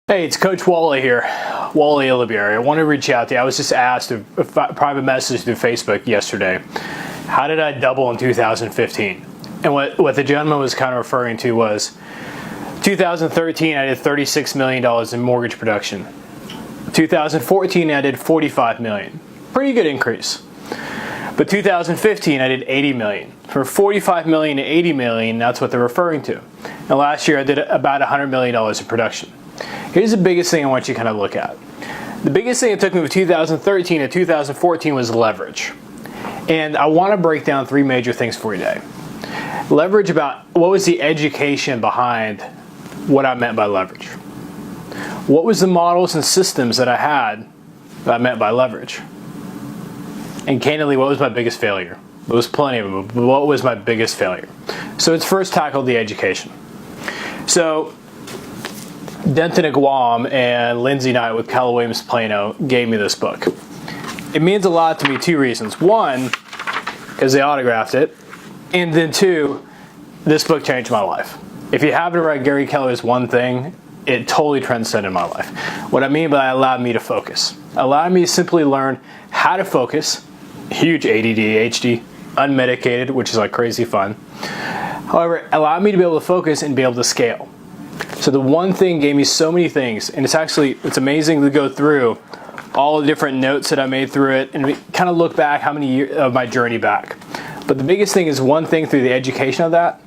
Hey, it's Coach Wally here, Wally Illiberry. I want to reach out to you. I was just asked a private message through Facebook yesterday. How did I double in 2015? And what the gentleman was kind of referring to was 2013, I did $36 million in mortgage production. 2014, I did $45 million. Pretty good increase. But 2015, I did $80 million. From $45 million to $80 million, that's what they're referring to. And last year, I did about $100 million in production. Here's the biggest thing I want you to kind of look at. The biggest thing it took me from 2013 to 2014 was leverage. And I want to break down three major things for you today. Leverage, about what was the education behind what I meant by leverage. What was the models and systems that I had that I meant by leverage. And candidly, what was my biggest failure? There was plenty of them, but what was my biggest failure? So let's first tackle the education. So Denton Aguam and Lindsay Knight with Keller Williams Plano gave me this book. It means a lot to me, two reasons. One, because they autographed it, and then two, this book changed my life. If you haven't read Gary Keller's One Thing, it totally transcended my life. What I mean by that, allowed me to focus. Allowed me to simply learn how to focus, huge ADD, ADHD, unmedicated, which is like crazy fun. However, allowed me to be able to focus and be able to scale. So the One Thing gave me so many things, and it's amazing to go through all the different notes that I made through it and kind of look back how many years of my journey back. But the biggest thing is One Thing through the education of that.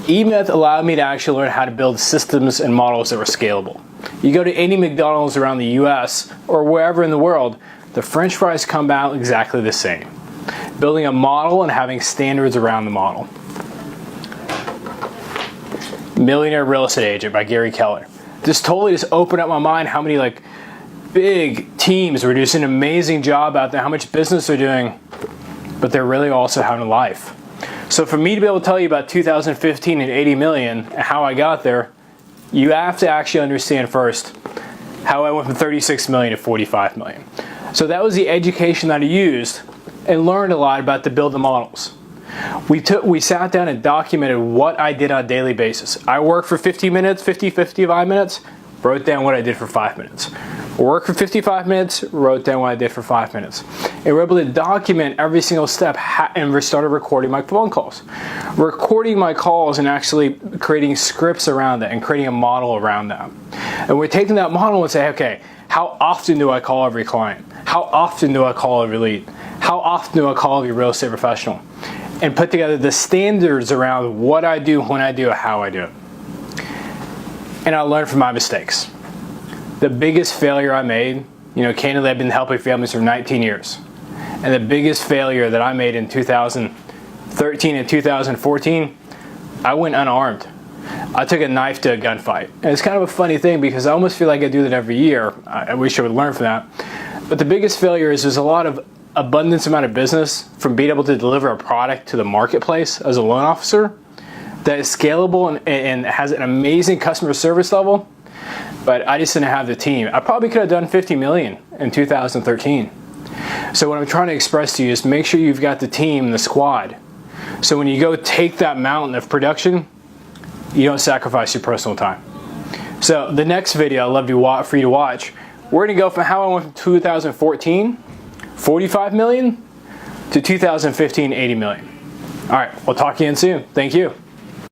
E-Myth allowed me to actually learn how to build systems and models that were scalable. You go to any McDonald's around the US or wherever in the world, the French fries come out exactly the same. Building a model and having standards around the model. Millionaire Real Estate Agent by Gary Keller. Just opened up my mind how many big teams were doing an amazing job out there, how much business they're doing, but they're really also having a life. So for me to be able to tell you about 2015 and 80 million and how I got there, you have to actually understand first how I went from 36 million to 45 million. So that was the education that I used and learned a lot about to build the models. We sat down and documented what I did on a daily basis. I worked for 50 minutes, 55 minutes, wrote down what I did for 5 minutes. Worked for 55 minutes, wrote down what I did for 5 minutes. And we were able to document every single step and we started recording my phone calls. Recording my calls and actually creating scripts around that and creating a model around that. And we're taking that model and say, okay, how often do I call every client? How often do I call every lead? How often do I call every real estate professional? And put together the standards around what I do, when I do it, how I do it. And I learned from my mistakes. The biggest failure I made, candidly, I've been helping families for 19 years. And the biggest failure that I made in 2013 and 2014, I went unarmed. I took a knife to a gunfight. And it's kind of a funny thing because I almost feel like I do that every year. I wish I would learn from that. But the biggest failure is there's a lot of abundance amount of business from being able to deliver a product to the marketplace as a loan officer that is scalable and has an amazing customer service level, but I just didn't have the team. I probably could have done 50 million in 2013. So what I'm trying to express to you is make sure you've got the team, the squad. So when you go take that mountain of production, you don't sacrifice your personal time. So the next video I'd love for you to watch, we're gonna go from how I went from 2014 45 million to 2015, 80 million. All right, we'll talk again soon. Thank you.